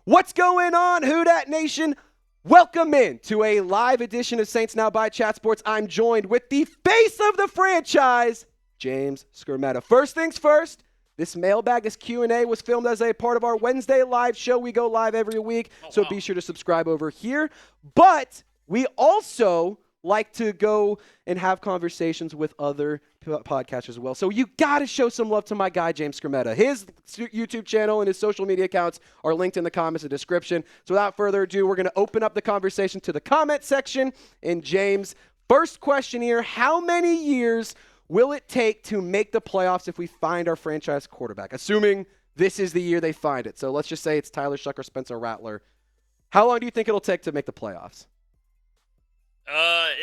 What's going on, Who Dat Nation? Welcome in to a live edition of Saints Now by Chat Sports. I'm joined with the face of the franchise, James Skrmetta. First things first, this mailbag, this Q&A was filmed as a part of our Wednesday live show. We go live every week, so be sure to subscribe over here. But we also like to go and have conversations with other podcasters as well. So you got to show some love to my guy, James Skrmetta. His YouTube channel and his social media accounts are linked in the comments and description. So without further ado, we're going to open up the conversation to the comment section. And James, first question here, how many years will it take to make the playoffs if we find our franchise quarterback? Assuming this is the year they find it. So let's just say it's Tyler Shough or Spencer Rattler. How long do you think it'll take to make the playoffs?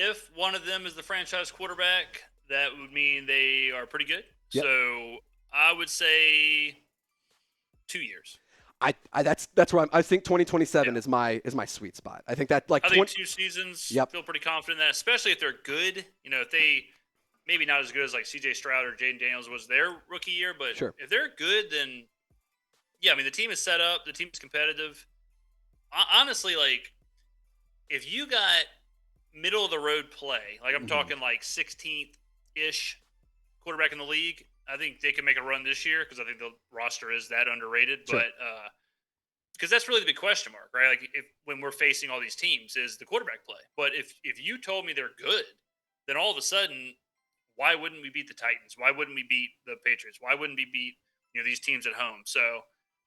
If one of them is the franchise quarterback, that would mean they are pretty good. Yep. So I would say 2 years. That's where I think 2027 is my sweet spot. I think that I think 2 seasons. Yep. Feel pretty confident in that, especially if they're good. You know, if they maybe not as good as like C.J. Stroud or Jayden Daniels was their rookie year, but sure. If they're good, then yeah, I mean the team is set up, the team is competitive. Honestly, like if you got middle of the road play, like I'm talking like 16th-ish quarterback in the league, I think they can make a run this year because I think the roster is that underrated. Sure. But because that's really the big question mark, right? Like when we're facing all these teams is the quarterback play. But if you told me they're good, then all of a sudden, why wouldn't we beat the Titans? Why wouldn't we beat the Patriots? Why wouldn't we beat these teams at home? So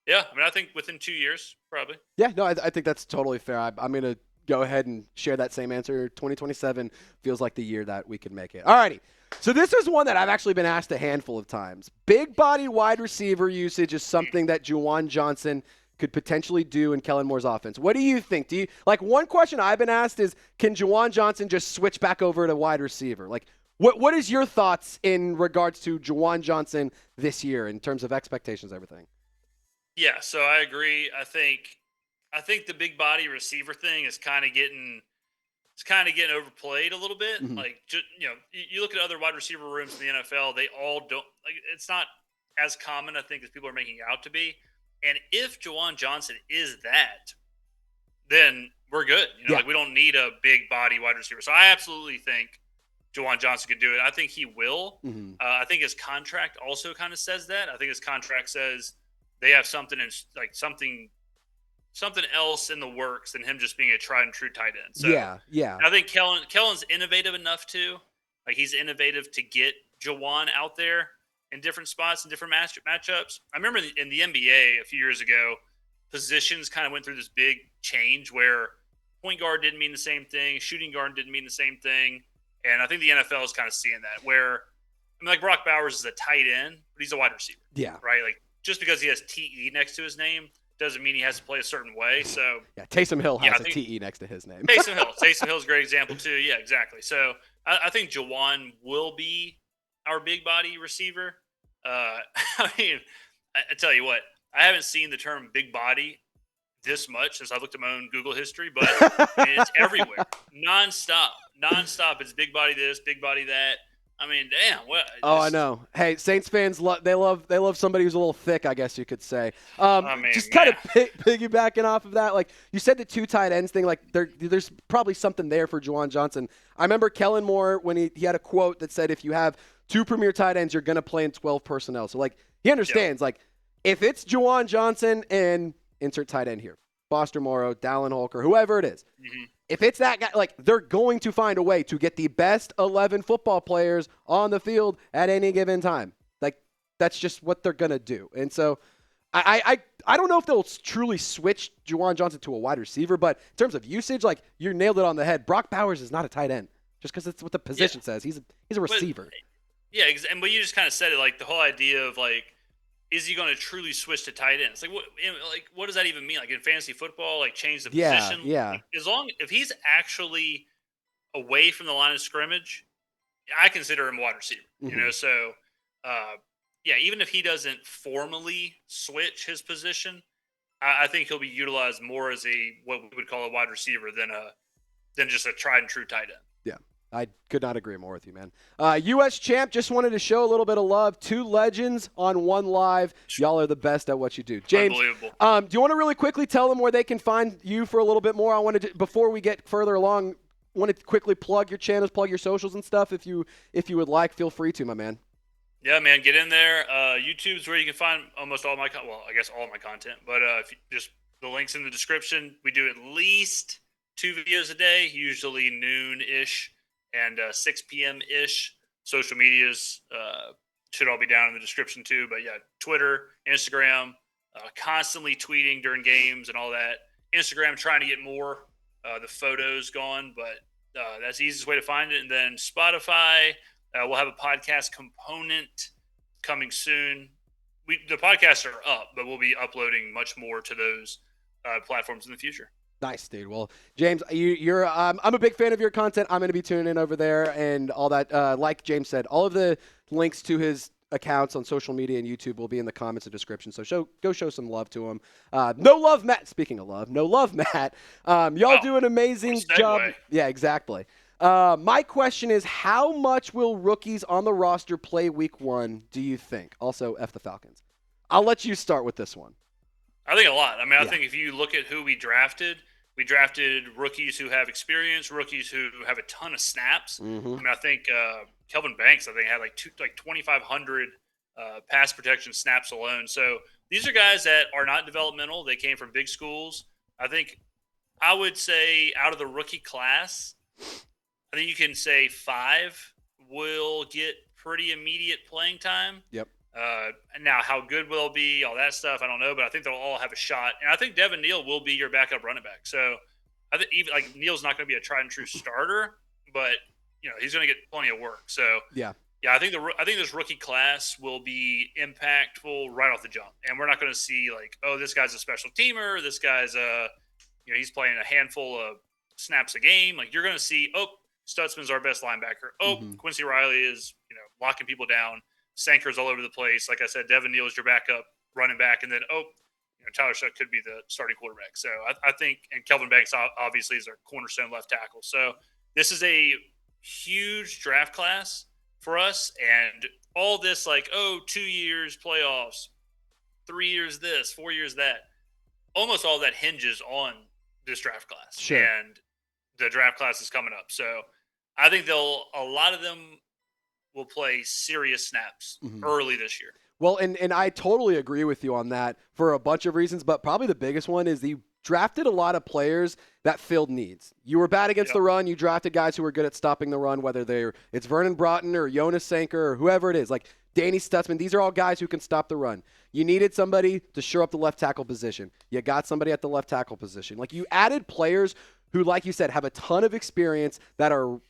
yeah, I mean I think within 2 years probably. Yeah, no, I think that's totally fair. I'm going to go ahead and share that same answer. 2027 feels like the year that we can make it. All righty. So this is one that I've actually been asked a handful of times. Big body wide receiver usage is something that Juwan Johnson could potentially do in Kellen Moore's offense. What do you think? One question I've been asked is, can Jawan Johnson just switch back over to wide receiver? Like, what is your thoughts in regards to Juwan Johnson this year in terms of expectations, everything? Yeah, so I agree. I think the big body receiver thing is kind of getting overplayed a little bit. Mm-hmm. Like, just, you look at other wide receiver rooms in the NFL, they all don't like. It's not as common, I think, as people are making it out to be. And if Jawan Johnson is that, then we're good. Like we don't need a big body wide receiver. So I absolutely think Jawan Johnson could do it. I think he will. Mm-hmm. I think his contract also kind of says that. I think his contract says they have something something else in the works than him just being a tried and true tight end. So yeah. I think Kellen's innovative enough too. Like he's innovative to get Jawan out there in different spots and different matchups. I remember in the NBA a few years ago, positions kind of went through this big change where point guard didn't mean the same thing, shooting guard didn't mean the same thing, and I think the NFL is kind of seeing that. Where like Brock Bowers is a tight end, but he's a wide receiver. Yeah, right. Like just because he has TE next to his name doesn't mean he has to play a certain way. So yeah, Taysom Hill has a TE next to his name. Taysom Hill's a great example too. Yeah, exactly. So I think Jawan will be our big body receiver. I mean, I tell you what, I haven't seen the term big body this much since I looked at my own Google history, but I mean, it's everywhere, nonstop. It's big body this, big body that. I mean, damn. What? I know. Hey, Saints fans, they love somebody who's a little thick, I guess you could say. Just kind of piggybacking off of that, like you said, the 2 tight ends thing. Like there's probably something there for Juwan Johnson. I remember Kellen Moore when he had a quote that said, "If you have 2 premier tight ends, you're gonna play in 12 personnel." So like he understands. Like if it's Juwan Johnson and insert tight end here, Foster Moreau, Dallin Holker, whoever it is. Mm-hmm. If it's that guy, like they're going to find a way to get the best 11 football players on the field at any given time. Like that's just what they're gonna do. And so, I don't know if they'll truly switch Juwan Johnson to a wide receiver, but in terms of usage, like you nailed it on the head. Brock Bowers is not a tight end just because that's what the position says. He's a receiver. But you just kind of said it. Like the whole idea of like, is he going to truly switch to tight ends? What does that even mean? Like in fantasy football, like change the position? Yeah. Like, if he's actually away from the line of scrimmage, I consider him a wide receiver. Mm-hmm. So even if he doesn't formally switch his position, I think he'll be utilized more as what we would call a wide receiver than just a tried and true tight end. Yeah. I could not agree more with you, man. U.S. champ, just wanted to show a little bit of love. 2 legends on 1 live. Y'all are the best at what you do. James, Unbelievable. Do you want to really quickly tell them where they can find you for a little bit more? I wanted to, before we get further along, want to quickly plug your channels, plug your socials and stuff. If you would like, feel free to, my man. Yeah, man, get in there. YouTube's where you can find almost all my I guess all my content. But if you just the links in the description. We do at least 2 videos a day, usually noon-ish and 6 p.m.-ish. Social medias should all be down in the description too. But yeah, Twitter, Instagram, constantly tweeting during games and all that. Instagram trying to get more the photos gone, but that's the easiest way to find it. And then Spotify, we'll have a podcast component coming soon. The podcasts are up, but we'll be uploading much more to those platforms in the future. Nice, dude. Well, James, you're I'm a big fan of your content. I'm going to be tuning in over there and all that. Like James said, all of the links to his accounts on social media and YouTube will be in the comments and description. So go show some love to him. No love, Matt. Speaking of love, no love, Matt. Y'all do an amazing job. Yeah, exactly. My question is, how much will rookies on the roster play week 1, do you think? Also, F the Falcons. I'll let you start with this one. I think a lot. I mean, I think if you look at who we drafted rookies who have experience, rookies who have a ton of snaps. Mm-hmm. I mean, I think Kelvin Banks, I think, had like 2,500 pass protection snaps alone. So these are guys that are not developmental. They came from big schools. I would say out of the rookie class, I think you can say 5 will get pretty immediate playing time. Yep. Now, how good will they be? All that stuff, I don't know, but I think they'll all have a shot. And I think Devin Neil will be your backup running back. So I think even like Neil's not going to be a tried and true starter, but he's going to get plenty of work. So yeah, I think this rookie class will be impactful right off the jump, and we're not going to see like, oh, this guy's a special teamer, this guy's he's playing a handful of snaps a game. Like you're going to see, oh, Stutzman's our best linebacker. Oh, Quincy Riley is locking people down. Sankers all over the place. Like I said, Devin Neil is your backup running back. And then, Tyler Shough could be the starting quarterback. So I think, and Kelvin Banks obviously is our cornerstone left tackle. So this is a huge draft class for us. And all this 2 years playoffs, 3 years this, 4 years that, almost all that hinges on this draft class. Sure. And the draft class is coming up. So I think a lot of them will play serious snaps early this year. Well, and I totally agree with you on that for a bunch of reasons, but probably the biggest one is you drafted a lot of players that filled needs. You were bad against the run. You drafted guys who were good at stopping the run, whether it's Vernon Broughton or Jonas Sanker or whoever it is, like Danny Stutzman. These are all guys who can stop the run. You needed somebody to shore up the left tackle position. You got somebody at the left tackle position. Like you added players who, like you said, have a ton of experience that are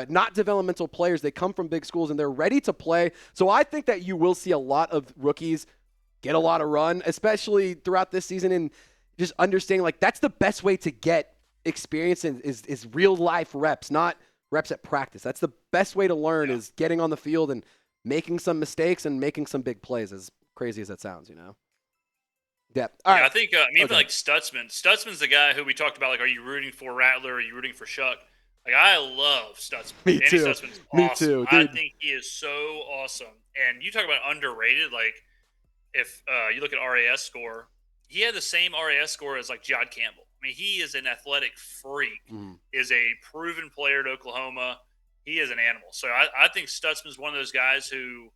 not developmental players. They come from big schools and they're ready to play. So I think that you will see a lot of rookies get a lot of run, especially throughout this season, and just understanding like that's the best way to get experience and is real life reps, not reps at practice. That's the best way to learn is getting on the field and making some mistakes and making some big plays, as crazy as that sounds, Yeah. All right. I think even like Stutzman. Stutzman's the guy who we talked about. Like, are you rooting for Rattler? Are you rooting for Shough? Like, I love Stutzman. Me too. Stutzman's awesome. Me too, dude. I think he is so awesome. And you talk about underrated. Like, if you look at RAS score, he had the same RAS score as like Jod Campbell. I mean, he is an athletic freak. Is a proven player at Oklahoma. He is an animal. So I think Stutzman's one of those guys who,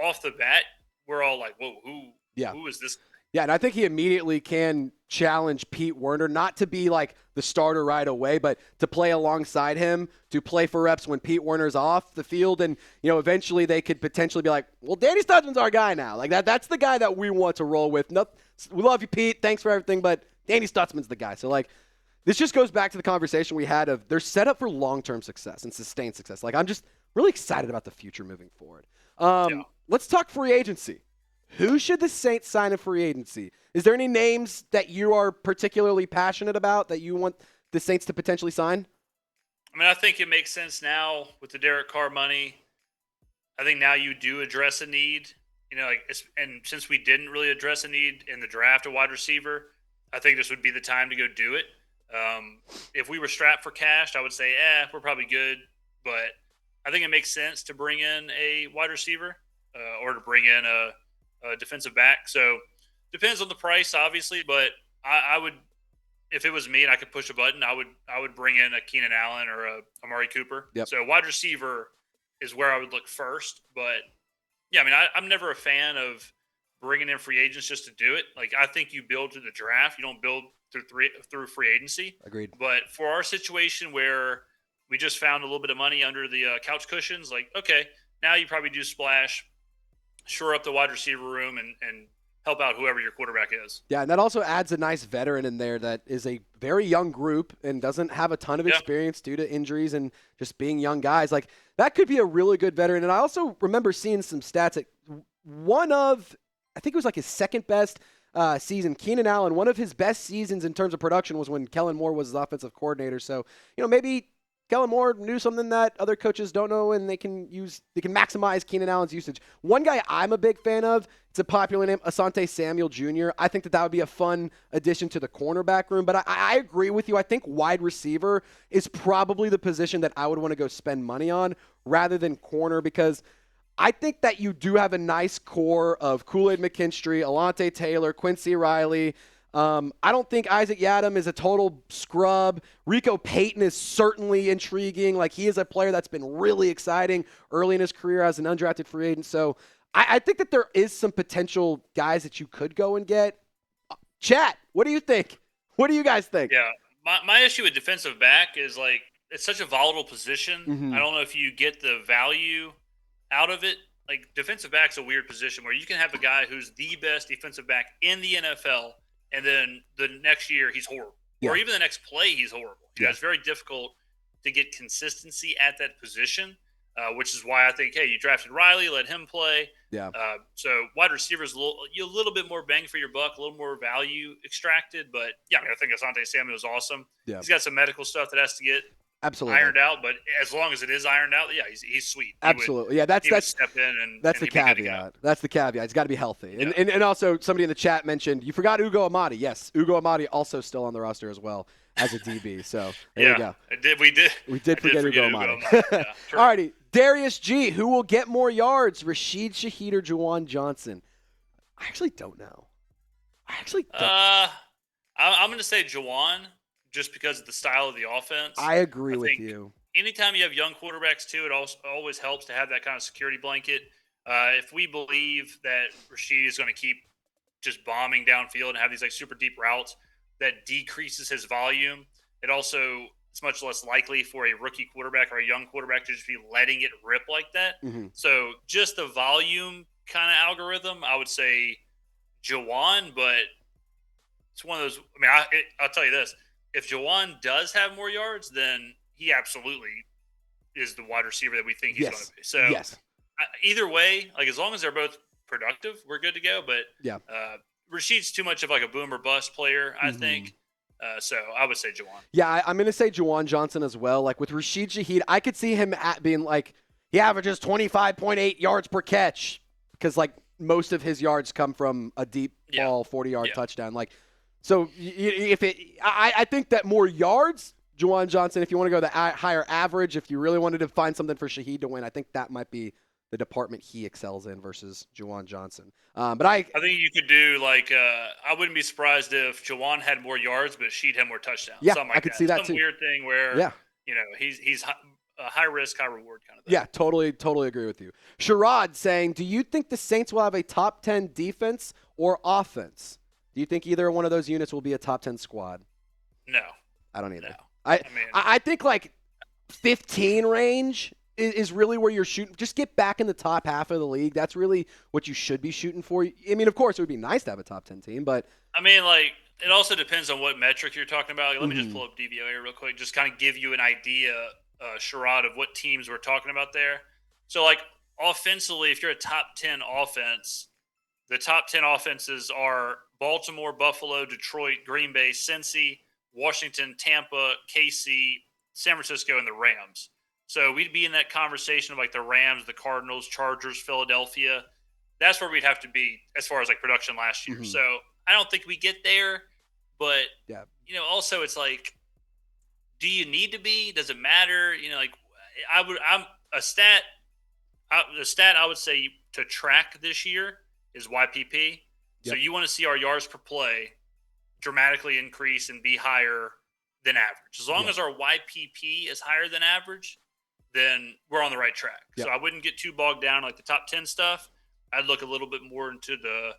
off the bat, we're all like, whoa, who is this guy? Yeah, and I think he immediately can challenge Pete Werner, not to be like the starter right away, but to play alongside him, to play for reps when Pete Werner's off the field. And, eventually they could potentially be like, well, Danny Stutzman's our guy now. Like that's the guy that we want to roll with. We love you, Pete. Thanks for everything, but Danny Stutzman's the guy. So, this just goes back to the conversation we had of they're set up for long-term success and sustained success. I'm just really excited about the future moving forward. Let's talk free agency. Who should the Saints sign in free agency? Is there any names that you are particularly passionate about that you want the Saints to potentially sign? I mean, I think it makes sense now with the Derek Carr money. I think now you do address a need, and since we didn't really address a need in the draft, a wide receiver, I think this would be the time to go do it. If we were strapped for cash, I would say, we're probably good. But I think it makes sense to bring in a wide receiver or to bring in a defensive back. So depends on the price, obviously. But I would, if it was me and I could push a button, I would bring in a Keenan Allen or a Amari Cooper. Yep. So wide receiver is where I would look first. But yeah, I mean, I'm never a fan of bringing in free agents just to do it. Like, I think you build through the draft. You don't build through free agency. Agreed. But for our situation where we just found a little bit of money under the couch cushions, like, okay, now you probably do splash, shore up the wide receiver room, and help out whoever your quarterback is. Yeah, and that also adds a nice veteran in there that is a very young group and doesn't have a ton of experience due to injuries and just being young guys. Like, that could be a really good veteran. And I also remember seeing some stats at I think it was like his second best season. Keenan Allen, one of his best seasons in terms of production was when Kellen Moore was his offensive coordinator. So, maybe Kellen Moore knew something that other coaches don't know, and they can maximize Keenan Allen's usage. One guy I'm a big fan of, it's a popular name, Asante Samuel Jr. I think that would be a fun addition to the cornerback room, but I agree with you. I think wide receiver is probably the position that I would want to go spend money on rather than corner, because I think that you do have a nice core of Kool-Aid McKinstry, Alontae Taylor, Quincey Riley. I don't think Isaac Yiadom is a total scrub. Rico Payton is certainly intriguing. Like, he is a player that's been really exciting early in his career as an undrafted free agent. So I think that there is some potential guys that you could go and get. Chat, what do you think? What do you guys think? Yeah, my issue with defensive back is, like, it's such a volatile position. Mm-hmm. I don't know if you get the value out of it. Like, defensive back's a weird position where you can have a guy who's the best defensive back in the NFL, and then the next year he's horrible. Yeah. Or even the next play he's horrible. Yeah. It's very difficult to get consistency at that position, which is why I think, hey, you drafted Riley, let him play. Yeah. So wide receivers, a little bit more bang for your buck, a little more value extracted. But, yeah, I mean, I think Asante Samuel is awesome. Yeah. He's got some medical stuff that has to get absolutely ironed out, but as long as it is ironed out, yeah, he's sweet. Absolutely. Yeah, that's step in and that's and the caveat. That's the caveat. He's got to be healthy. Yeah. And also somebody in the chat mentioned you forgot Ugo Amadi. Yes, Ugo Amadi also still on the roster as well as a DB. So there you go. We did forget Ugo Amadi. Yeah, all righty. Darius G, who will get more yards, Rashid Shaheed or Jawan Johnson? I actually don't know. I'm going to say Jawan, just because of the style of the offense. I agree with you. Anytime you have young quarterbacks, too, it also always helps to have that kind of security blanket. If we believe that Rasheed is going to keep just bombing downfield and have these, like, super deep routes, that decreases his volume. It's much less likely for a rookie quarterback or a young quarterback to just be letting it rip like that. Mm-hmm. So just the volume kind of algorithm, I would say Jawan, but it's one of those. I mean, I'll tell you this. If Jawan does have more yards, then he absolutely is the wide receiver that we think he's going to be. So either way, like, as long as they're both productive, we're good to go. But Rasheed's too much of, like, a boom or bust player, I think. So I would say Jawan. Yeah, I'm going to say Jawan Johnson as well. Like, with Rashid Shaheed, I could see him being like, he averages 25.8 yards per catch because, like, most of his yards come from a deep ball, 40-yard touchdown. Like, so I think that more yards, Juwan Johnson, if you want to go the higher average, if you really wanted to find something for Shahid to win, I think that might be the department he excels in versus Juwan Johnson. But I think you could do, like, I wouldn't be surprised if Jawan had more yards, but Sheed had more touchdowns. Yeah, something like I could see that too. Some weird thing where, he's high risk, high reward kind of thing. Yeah, totally agree with you. Sherrod saying, do you think the Saints will have a top 10 defense or offense? Do you think either one of those units will be a top 10 squad? No. I don't either. No. I think, like, 15 range is really where you're shooting. Just get back in the top half of the league. That's really what you should be shooting for. I mean, of course, it would be nice to have a top 10 team, but I mean, like, it also depends on what metric you're talking about. Like, let me just pull up DVOA real quick, just kind of give you an idea, Sherrod, of what teams we're talking about there. So, like, offensively, if you're a top 10 offense, the top 10 offenses are Baltimore, Buffalo, Detroit, Green Bay, Cincy, Washington, Tampa, KC, San Francisco, and the Rams. So we'd be in that conversation of, like, the Rams, the Cardinals, Chargers, Philadelphia. That's where we'd have to be as far as, like, production last year. So I don't think we get there, but, also it's like do you need to be? Does it matter? Like a stat. The stat I would say to track this year is YPP. So Yep. you want to see our yards per play dramatically increase and be higher than average. As long Yep. as our YPP is higher than average, then we're on the right track. Yep. So I wouldn't get too bogged down like the top 10 stuff. I'd look a little bit more into the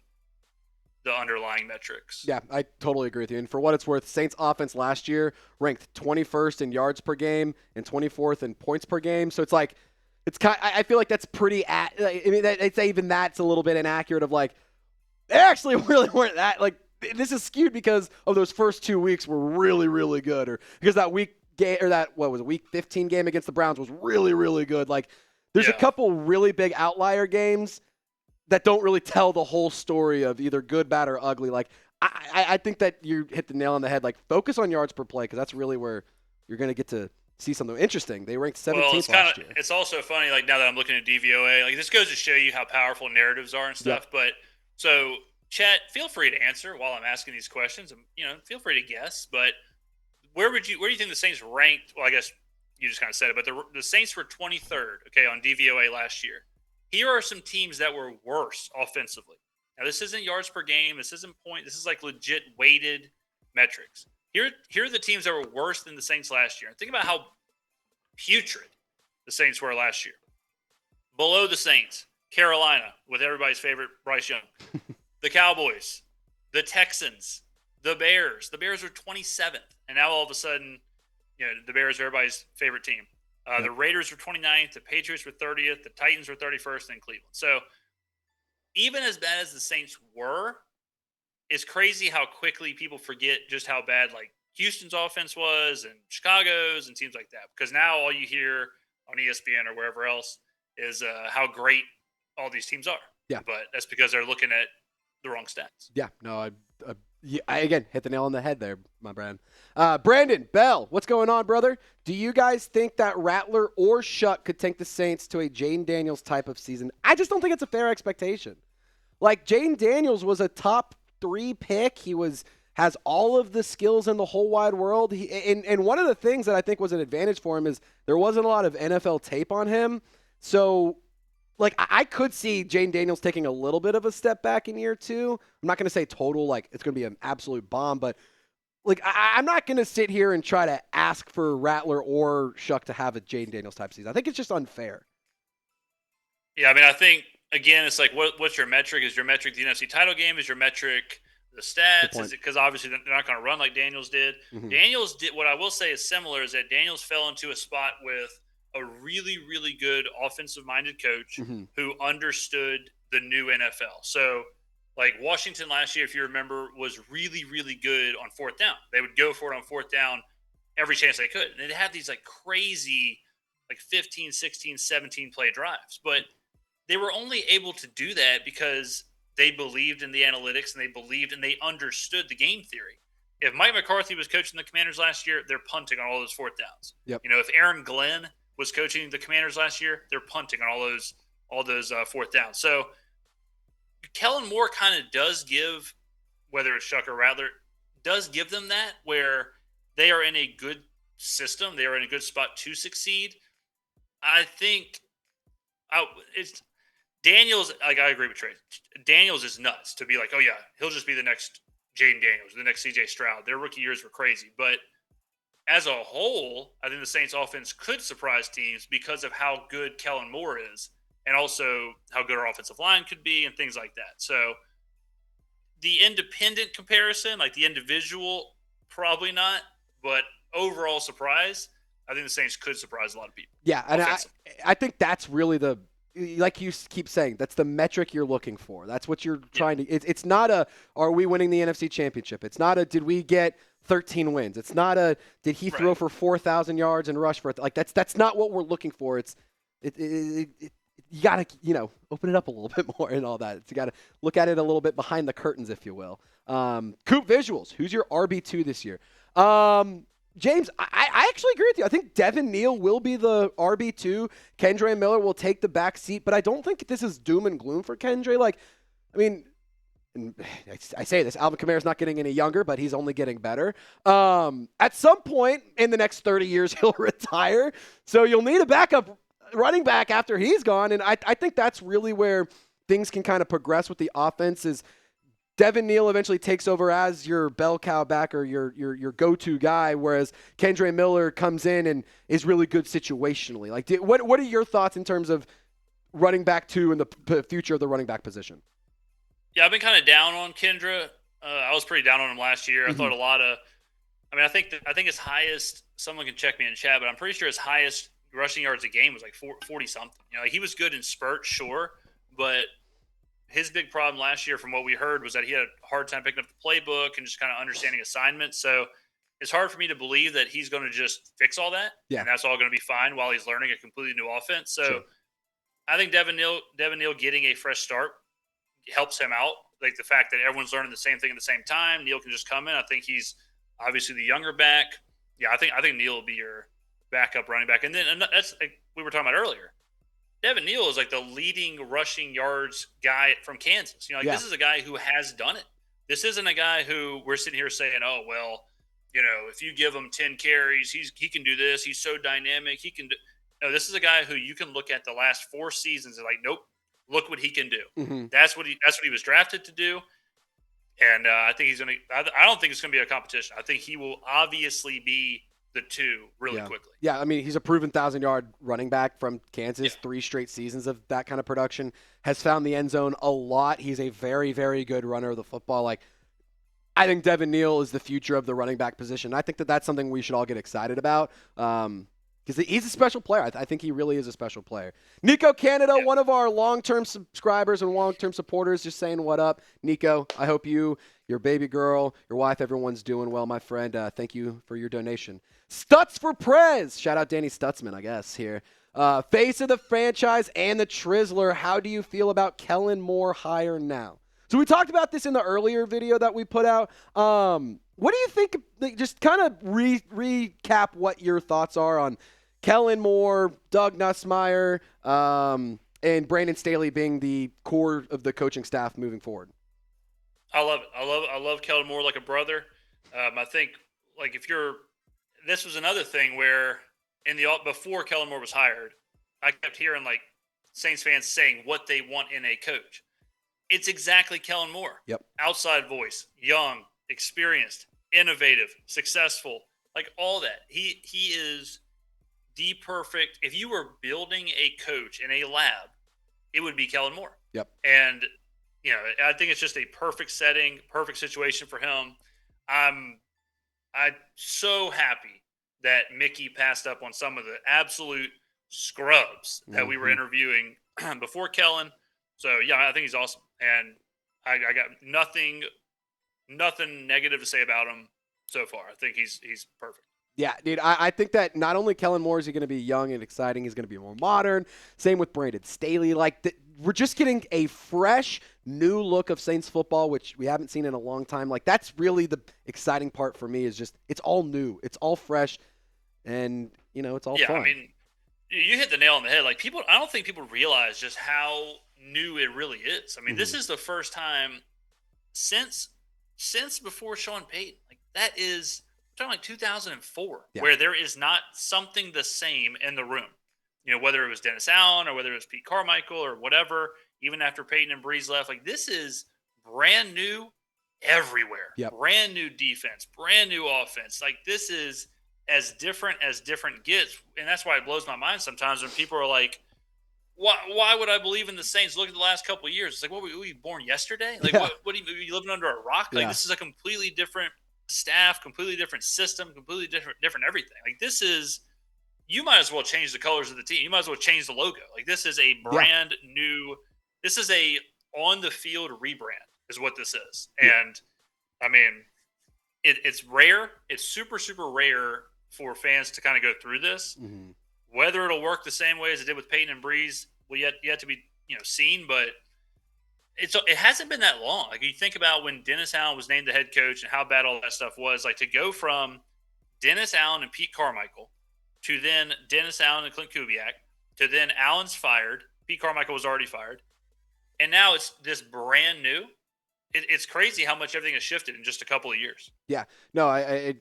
underlying metrics. Yeah, I totally agree with you. And for what it's worth, Saints offense last year ranked 21st in yards per game and 24th in points per game. So it's like, I feel like that's pretty. I mean, I'd say even that's a little bit inaccurate. Of like, they actually really weren't that. Like, this is skewed because of those first 2 weeks were really, really good, or because that week game or that week 15 game against the Browns was really, really good. Like, there's a couple really big outlier games that don't really tell the whole story of either good, bad, or ugly. Like, I think that you hit the nail on the head. Like, focus on yards per play because that's really where you're going to get to see something interesting. They ranked 17th last year. It's also funny, like now that I'm looking at DVOA, like this goes to show you how powerful narratives are and stuff. Yep. But so, chat, feel free to answer while I'm asking these questions. And, feel free to guess. But where do you think the Saints ranked? Well, I guess you just kind of said it, but the Saints were 23rd, okay, on DVOA last year. Here are some teams that were worse offensively. Now, this isn't yards per game. This isn't point. This is like legit weighted metrics. Here are the teams that were worse than the Saints last year. And think about how putrid the Saints were last year. Below the Saints, Carolina, with everybody's favorite Bryce Young. The Cowboys, the Texans, the Bears. The Bears were 27th. And now all of a sudden, the Bears are everybody's favorite team. The Raiders were 29th, the Patriots were 30th, the Titans were 31st, and Cleveland. So even as bad as the Saints were, it's crazy how quickly people forget just how bad like Houston's offense was and Chicago's and teams like that. Because now all you hear on ESPN or wherever else is how great all these teams are. Yeah. But that's because they're looking at the wrong stats. Yeah. No, I again hit the nail on the head there, my friend. Brandon Bell, what's going on, brother? Do you guys think that Rattler or Shough could take the Saints to a Jayden Daniels type of season? I just don't think it's a fair expectation. Like, Jayden Daniels was a top 3 pick. He has all of the skills in the whole wide world. And one of the things that I think was an advantage for him is there wasn't a lot of NFL tape on him. So, like, I could see Jayden Daniels taking a little bit of a step back in year 2. I'm not going to say total, like, it's going to be an absolute bomb, but, like, I'm not going to sit here and try to ask for Rattler or Shough to have a Jayden Daniels type season. I think it's just unfair. Yeah, I mean, I think, again, it's like, what's your metric? Is your metric the NFC title game? Is your metric the stats? Is it because obviously they're not going to run like Daniels did? Mm-hmm. Daniels did. What I will say is similar is that Daniels fell into a spot with a really, really good offensive-minded coach who understood the new NFL. So, like Washington last year, if you remember, was really, really good on fourth down. They would go for it on fourth down every chance they could. And they'd have these like crazy, like 15, 16, 17 play drives. But they were only able to do that because they believed in the analytics and they believed and they understood the game theory. If Mike McCarthy was coaching the Commanders last year, they're punting on all those fourth downs. Yep. If Aaron Glenn was coaching the Commanders last year, they're punting on all those fourth downs. So Kellen Moore kind of does give, whether it's Shough or Rattler, does give them that where they are in a good system. They are in a good spot to succeed. I think it's Daniels. Like, I agree with Trey. Daniels is nuts to be like, oh yeah, he'll just be the next Jayden Daniels, the next CJ Stroud. Their rookie years were crazy, but as a whole, I think the Saints offense could surprise teams because of how good Kellen Moore is and also how good our offensive line could be and things like that. So the independent comparison, like the individual, probably not, but overall surprise, I think the Saints could surprise a lot of people. Yeah, and I think that's really like you keep saying, that's the metric you're looking for. That's what you're trying to – it's not are we winning the NFC Championship? It's not did we get 13 wins? It's not did he throw for 4,000 yards and rush for – like that's not what we're looking for. You got to, open it up a little bit more and all that. You got to look at it a little bit behind the curtains, if you will. Coop Visuals, who's your RB2 this year? James, I actually agree with you. I think Devin Neil will be the RB2. Kendre Miller will take the back seat, but I don't think this is doom and gloom for Kendre. Like, I mean, and I say this, Alvin Kamara is not getting any younger, but he's only getting better. At some point in the next 30 years, he'll retire. So you'll need a backup running back after he's gone. And I think that's really where things can kind of progress with the offense is Devin Neil eventually takes over as your bell cow back or your go-to guy, whereas Kendre Miller comes in and is really good situationally. Like, what are your thoughts in terms of running back 2 and the future of the running back position? Yeah, I've been kind of down on Kendra. I was pretty down on him last year. I thought a lot of. I mean, I think his highest. Someone can check me in chat, but I'm pretty sure his highest rushing yards a game was like 40 something. You know, like he was good in spurts, sure, but his big problem last year, from what we heard, was that he had a hard time picking up the playbook and just kind of understanding assignments. So it's hard for me to believe that he's going to just fix all that, and that's all going to be fine while he's learning a completely new offense. So I think Devin Neil getting a fresh start helps him out. Like the fact that everyone's learning the same thing at the same time. Neil can just come in. I think he's obviously the younger back. Yeah, I think Neil will be your backup running back. And then that's like we were talking about earlier. Devin Neil is like the leading rushing yards guy from Kansas. You know, this is a guy who has done it. This isn't a guy who we're sitting here saying, oh, well, you know, if you give him 10 carries, he can do this. He's so dynamic. He can do. No, this is a guy who you can look at the last 4 seasons and like, nope, look what he can do. That's what he was drafted to do. And I think he's going to. I don't think it's going to be a competition. I think he will obviously be the 2 really quickly. Yeah, I mean, he's a proven 1,000-yard running back from Kansas, 3 straight seasons of that kind of production, has found the end zone a lot. He's a very, very good runner of the football. Like, I think Devin Neil is the future of the running back position. I think that's something we should all get excited about because he's a special player. I think he really is a special player. Nico Canada, one of our long-term subscribers and long-term supporters, just saying what up. Nico, I hope you, your baby girl, your wife, everyone's doing well, my friend. Thank you for your donation. Stutz for Prez. Shout out Danny Stutzman, I guess, here. Face of the franchise and the Trizzler. How do you feel about Kellen Moore hire now? So we talked about this in the earlier video that we put out. What do you think? Just kind of recap what your thoughts are on Kellen Moore, Doug Nussmeier, and Brandon Staley being the core of the coaching staff moving forward. I love it. I love Kellen Moore like a brother. I think like this was another thing where before Kellen Moore was hired, I kept hearing like Saints fans saying what they want in a coach. It's exactly Kellen Moore. Yep. Outside voice, young, experienced, innovative, successful, like all that. He is the perfect. If you were building a coach in a lab, it would be Kellen Moore. Yep. And you know, I think it's just a perfect setting, perfect situation for him. I'm so happy that Mickey passed up on some of the absolute scrubs that we were interviewing before Kellen. So yeah, I think he's awesome, and I got nothing negative to say about him so far. I think he's perfect. Yeah, dude, I think that not only Kellen Moore is going to be young and exciting, he's going to be more modern. Same with Brandon Staley. Like, we're just getting a fresh, new look of Saints football, which we haven't seen in a long time. Like, that's really the exciting part for me is just it's all new. It's all fresh, and, you know, it's all fun. I mean, you hit the nail on the head. Like, I don't think people realize just how new it really is. I mean, this is the first time since before Sean Payton. Like, that is – talking like 2004, where there is not something the same in the room. You know, whether it was Dennis Allen or whether it was Pete Carmichael or whatever, even after Peyton and Breeze left, like this is brand new everywhere. Brand new defense, brand new offense. Like this is as different gets. And that's why it blows my mind sometimes when people are like, why would I believe in the Saints? Look at the last couple of years. It's like, what, were you born yesterday? Like, what are you living under a rock? Like, this is a completely different staff, completely different system, completely different everything. Like this is, you might as well change the colors of the team. You might as well change the logo. Like this is a brand new, this is a on the field rebrand is what this is. And I mean, it's rare. It's super, super rare for fans to kind of go through this. Whether it'll work the same way as it did with Peyton and Breeze will yet to be, seen, but it hasn't been that long. Like you think about when Dennis Allen was named the head coach and how bad all that stuff was. Like to go from Dennis Allen and Pete Carmichael to then Dennis Allen and Klint Kubiak to then Allen's fired. Pete Carmichael was already fired, and now it's this brand new. it's crazy how much everything has shifted in just a couple of years. Yeah, no, I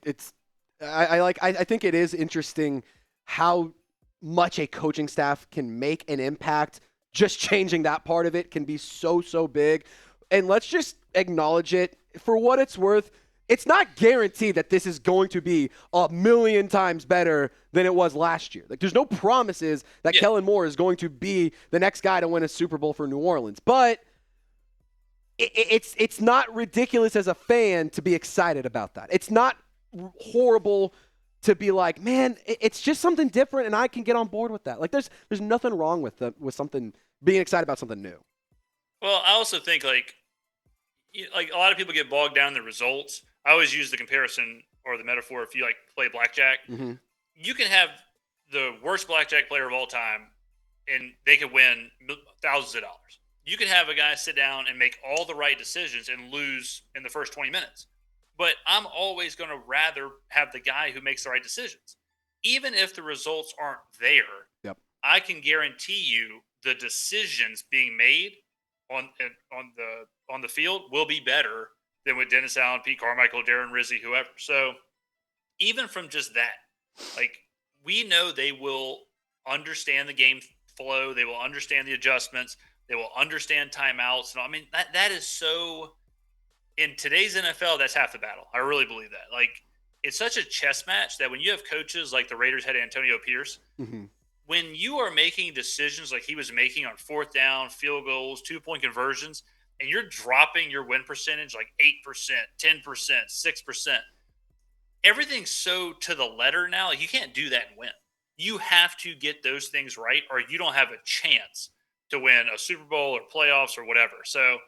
think it is interesting how much a coaching staff can make an impact. Just changing that part of it can be so big. And let's just acknowledge it for what it's worth. It's not guaranteed that this is going to be 1,000,000 times better than it was last year. Like, there's no promises that Kellen Moore is going to be the next guy to win a Super Bowl for New Orleans. But it's not ridiculous as a fan to be excited about that. It's not horrible to be like, man, it's just something different, and I can get on board with that. Like, there's nothing wrong with something being excited about something new. Well, I also think like a lot of people get bogged down in the results. I always use the comparison or the metaphor. If you like play blackjack, you can have the worst blackjack player of all time, and they could win thousands of dollars. You could have a guy sit down and make all the right decisions and lose in the first 20 minutes. But I'm always going to rather have the guy who makes the right decisions. Even if the results aren't there, I can guarantee you the decisions being made on the field will be better than with Dennis Allen, Pete Carmichael, Darren Rizzi, whoever. So even from just that, like, we know they will understand the game flow. They will understand the adjustments. They will understand timeouts. And I mean, that is so – in today's NFL, that's half the battle. I really believe that. Like, it's such a chess match that when you have coaches like the Raiders had Antonio Pierce, when you are making decisions like he was making on fourth down, field goals, 2-point conversions, and you're dropping your win percentage like 8%, 10%, 6%, everything's so to the letter now. Like, you can't do that and win. You have to get those things right, or you don't have a chance to win a Super Bowl or playoffs or whatever. So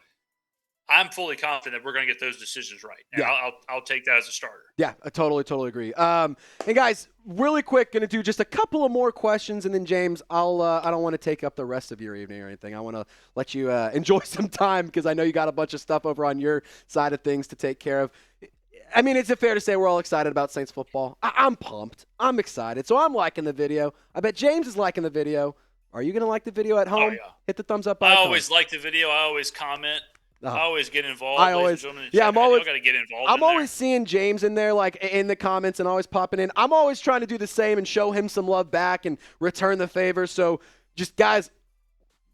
I'm fully confident that we're going to get those decisions right. And I'll take that as a starter. Yeah, I totally agree. And guys, really quick, going to do just a couple of more questions, and then James, I don't want to take up the rest of your evening or anything. I want to let you enjoy some time because I know you got a bunch of stuff over on your side of things to take care of. I mean, is it fair to say we're all excited about Saints football? I'm pumped. I'm excited. So I'm liking the video. I bet James is liking the video. Are you going to like the video at home? Oh, yeah. Hit the thumbs up I icon. always like the video. I always comment. I always get involved. I'm always got to get involved. I'm always seeing James in there, like in the comments, and always popping in. I'm always trying to do the same and show him some love back and return the favor. So, just guys,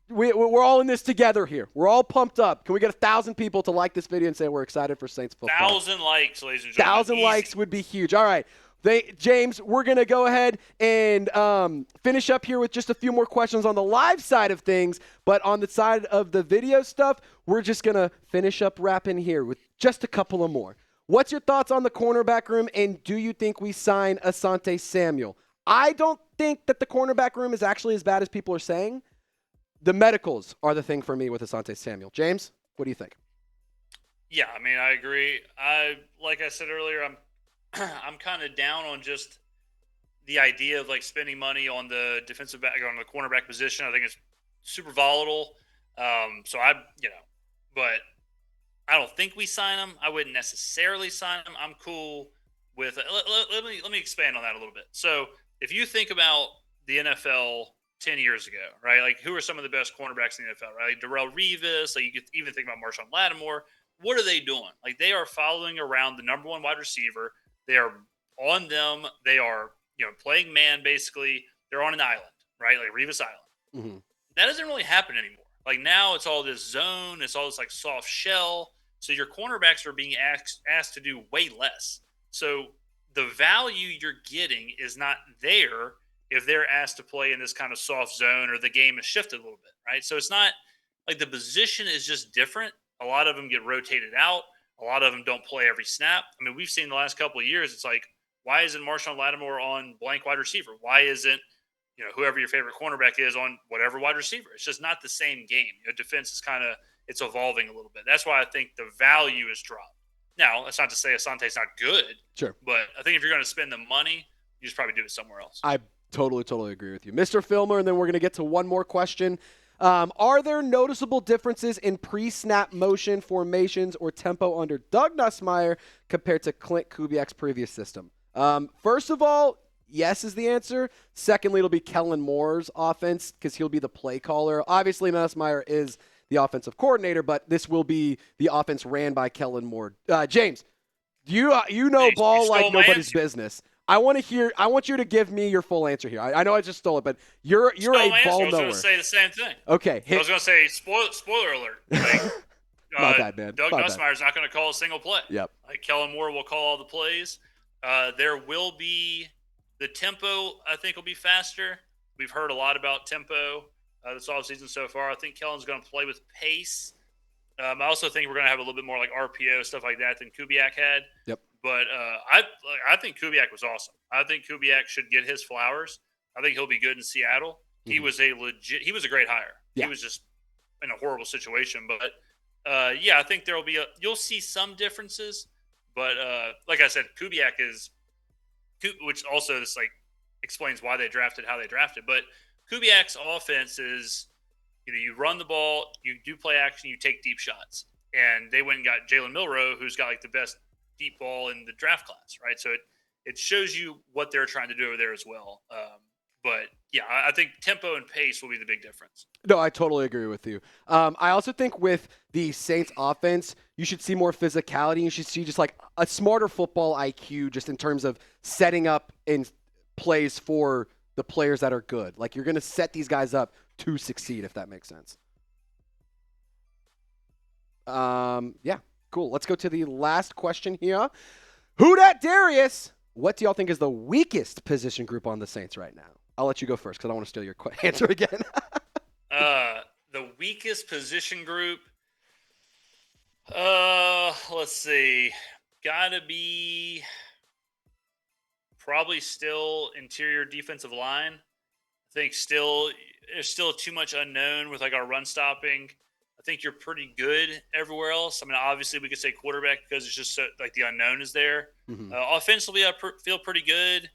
we're all in this together here. We're all pumped up. Can we get 1,000 people to like this video and say we're excited for Saints football? 1,000 likes, ladies and gentlemen. 1,000 likes would be huge. All right. James, we're going to go ahead and finish up here with just a few more questions on the live side of things. But on the side of the video stuff, we're just going to finish up wrapping here with just a couple of more. What's your thoughts on the cornerback room, and do you think we sign Asante Samuel? I don't think that the cornerback room is actually as bad as people are saying. The medicals are the thing for me with Asante Samuel. James, what do you think? Yeah, I mean, I agree. Like I said earlier, I'm kind of down on just the idea of like spending money on the defensive back, on the cornerback position. I think it's super volatile. But I don't think we sign him. I wouldn't necessarily sign him. I'm cool with let me expand on that a little bit. So if you think about the NFL 10 years ago, right? Like, who are some of the best cornerbacks in the NFL, right? Like Darrelle Revis, like you could even think about Marshawn Lattimore. What are they doing? Like, they are following around the number one wide receiver. They are on them. They are, playing man, basically. They're on an island, right? Like Revis Island. That doesn't really happen anymore. Like, now it's all this zone. It's all this like soft shell. So your cornerbacks are being asked to do way less. So the value you're getting is not there if they're asked to play in this kind of soft zone or the game has shifted a little bit, right? So it's not like the position is just different. A lot of them get rotated out. A lot of them don't play every snap. I mean, we've seen the last couple of years, it's like, why isn't Marshawn Lattimore on blank wide receiver? Why isn't, whoever your favorite cornerback is on whatever wide receiver? It's just not the same game. Defense is it's evolving a little bit. That's why I think the value is dropped. Now, that's not to say Asante's not good. Sure. But I think if you're going to spend the money, you just probably do it somewhere else. I totally agree with you. Mr. Filmer, and then we're going to get to one more question. Are there noticeable differences in pre-snap motion, formations, or tempo under Doug Nussmeier compared to Klint Kubiak's previous system? First of all, yes is the answer. Secondly, it'll be Kellen Moore's offense because he'll be the play caller. Obviously, Nussmeier is the offensive coordinator, but this will be the offense ran by Kellen Moore. James, you know ball like nobody's business. I want you to give me your full answer here. I know I just stole it, but you're a ball knower. I was going to say the same thing. Okay. I was going to say, spoiler alert. Like, my bad, man. Doug Nussmeier's not going to call a single play. Yep. Like, Kellen Moore will call all the plays. There will be the tempo, I think, will be faster. We've heard a lot about tempo this offseason so far. I think Kellen's going to play with pace. I also think we're going to have a little bit more like RPO, stuff like that than Kubiak had. Yep. But I think Kubiak was awesome. I think Kubiak should get his flowers. I think he'll be good in Seattle. Mm-hmm. He was a great hire. Yeah. He was just in a horrible situation. But, I think you'll see some differences. But like I said, Kubiak which also this like explains why they drafted how they drafted. But Kubiak's offense is, you run the ball, you do play action, you take deep shots. And they went and got Jalen Milroe, who's got like the best deep ball in the draft class, right? So it shows you what they're trying to do over there as well. But yeah, I think tempo and pace will be the big difference. No, I totally agree with you. I also think with the Saints offense, you should see more physicality. You should see just like a smarter football IQ just in terms of setting up in plays for the players that are good. Like you're going to set these guys up to succeed, if that makes sense. Yeah, cool. Let's go to the last question here. Who dat Darius? What do y'all think is the weakest position group on the Saints right now? I'll let you go first because I don't want to steal your answer again. The weakest position group. Let's see. Gotta be probably still interior defensive line. I think there's still too much unknown with like our run stopping. I think you're pretty good everywhere else. I mean, obviously we could say quarterback because it's just so, like the unknown is there. Mm-hmm. Offensively, I feel pretty good.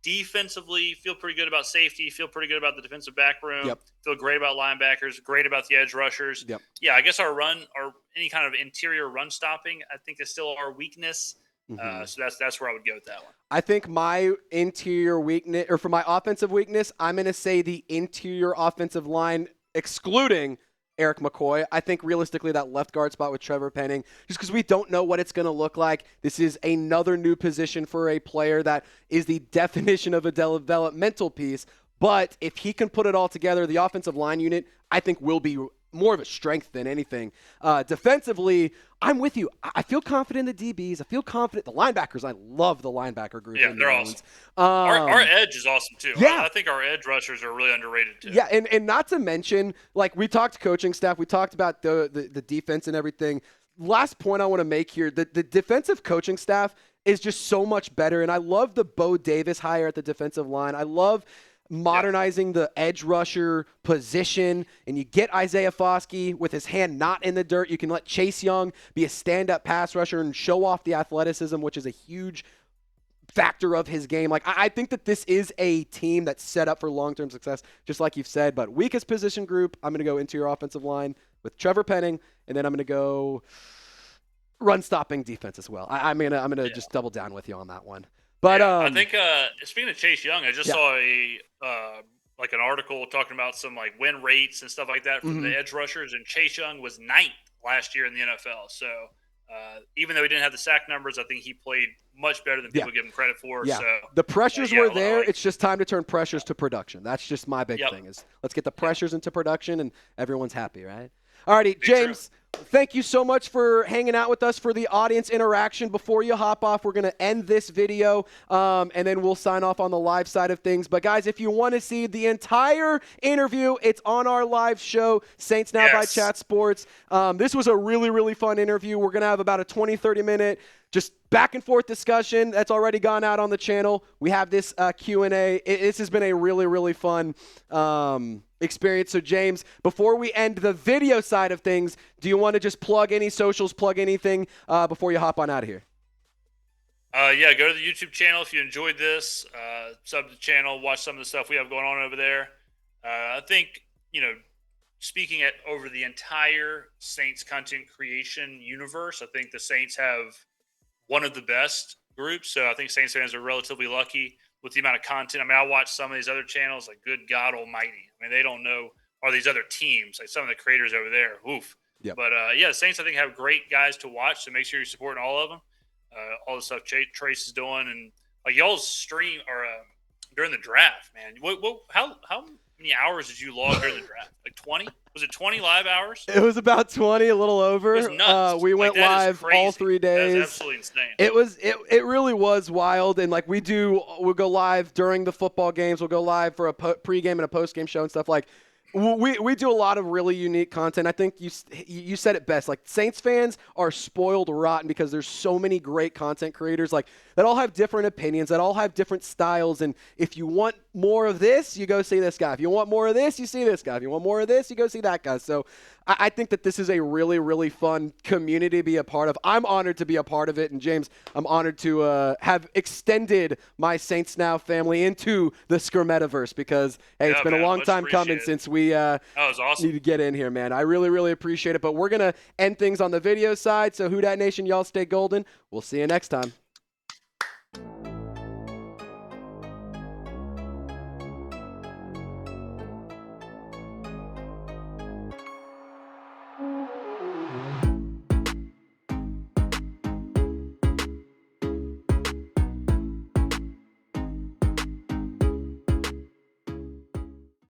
Defensively, feel pretty good about safety. Feel pretty good about the defensive back room. Yep. Feel great about linebackers. Great about the edge rushers. Yep. Yeah, I guess our any kind of interior run stopping, I think is still our weakness. Mm-hmm. So that's where I would go with that one. I think my interior weakness, or for my offensive weakness, I'm going to say the interior offensive line, excluding Eric McCoy. I think realistically that left guard spot with Trevor Penning, just because we don't know what it's going to look like. This is another new position for a player that is the definition of a developmental piece. But if he can put it all together, the offensive line unit, I think will be more of a strength than anything. Defensively, I'm with you. I feel confident in the DBs. I feel confident. The linebackers, I love the linebacker group. Yeah, they're awesome. Our edge is awesome, too. Yeah. I think our edge rushers are really underrated, too. Yeah, and not to mention, like we talked coaching staff, we talked about the defense and everything. Last point I want to make here, the defensive coaching staff is just so much better, and I love the Bo Davis hire at the defensive line. I love modernizing the edge rusher position, and you get Isaiah Foskey with his hand not in the dirt. You can let Chase Young be a stand-up pass rusher and show off the athleticism, which is a huge factor of his game. Like I think that this is a team that's set up for long-term success, just like you've said. But weakest position group, I'm going to go interior offensive line with Trevor Penning, and then I'm going to go run-stopping defense as well. I'm gonna just double down with you on that one. But I think speaking of Chase Young, I just saw an article talking about some like win rates and stuff like that from the edge rushers, and Chase Young was 9th last year in the NFL. So even though he didn't have the sack numbers, I think he played much better than people give him credit for. Yeah. So the pressures were there. It's just time to turn pressures to production. That's just my big thing is let's get the pressures into production and everyone's happy, right? Alrighty, James, thank you so much for hanging out with us for the audience interaction. Before you hop off, we're going to end this video, and then we'll sign off on the live side of things. But, guys, if you want to see the entire interview, it's on our live show, Saints Now by Chat Sports. This was a really, really fun interview. We're going to have about a 20, 30-minute just back and forth discussion that's already gone out on the channel. We have this Q&A. This has been a really, really fun experience. So, James, before we end the video side of things, do you want to just plug any socials, plug anything before you hop on out of here? Go to the YouTube channel if you enjoyed this. Sub to the channel, watch some of the stuff we have going on over there. I think, speaking over the entire Saints content creation universe, I think the Saints have one of the best groups. So I think Saints fans are relatively lucky with the amount of content. I mean, I watch some of these other channels, like good God almighty. I mean, they don't know are these other teams, like some of the creators over there. Oof. Yep. But the Saints I think have great guys to watch, so make sure you're supporting all of them. All the stuff Trace is doing, and like y'all's stream or during the draft, man. How many hours did you log during the draft? Like 20? Was it 20 live hours? It was about 20, a little over. It was nuts. We went live all 3 days. That's absolutely insane. It really was wild, and like we'll go live during the football games. We'll go live for a pregame and a postgame show and stuff. Like we do a lot of really unique content. I think you said it best. Like Saints fans are spoiled rotten because there's so many great content creators like that all have different opinions, that all have different styles. And if you want more of this, you go see this guy. If you want more of this, you see this guy. If you want more of this, you go see that guy. So I think that this is a really, really fun community to be a part of. I'm honored to be a part of it. And James, I'm honored to have extended my Saints Now family into the Skrmetta-verse because, hey, it's been a long time coming since we that was awesome. need to get in here, man. I really, really appreciate it. But we're going to end things on the video side. So Who Dat Nation, y'all stay golden. We'll see you next time.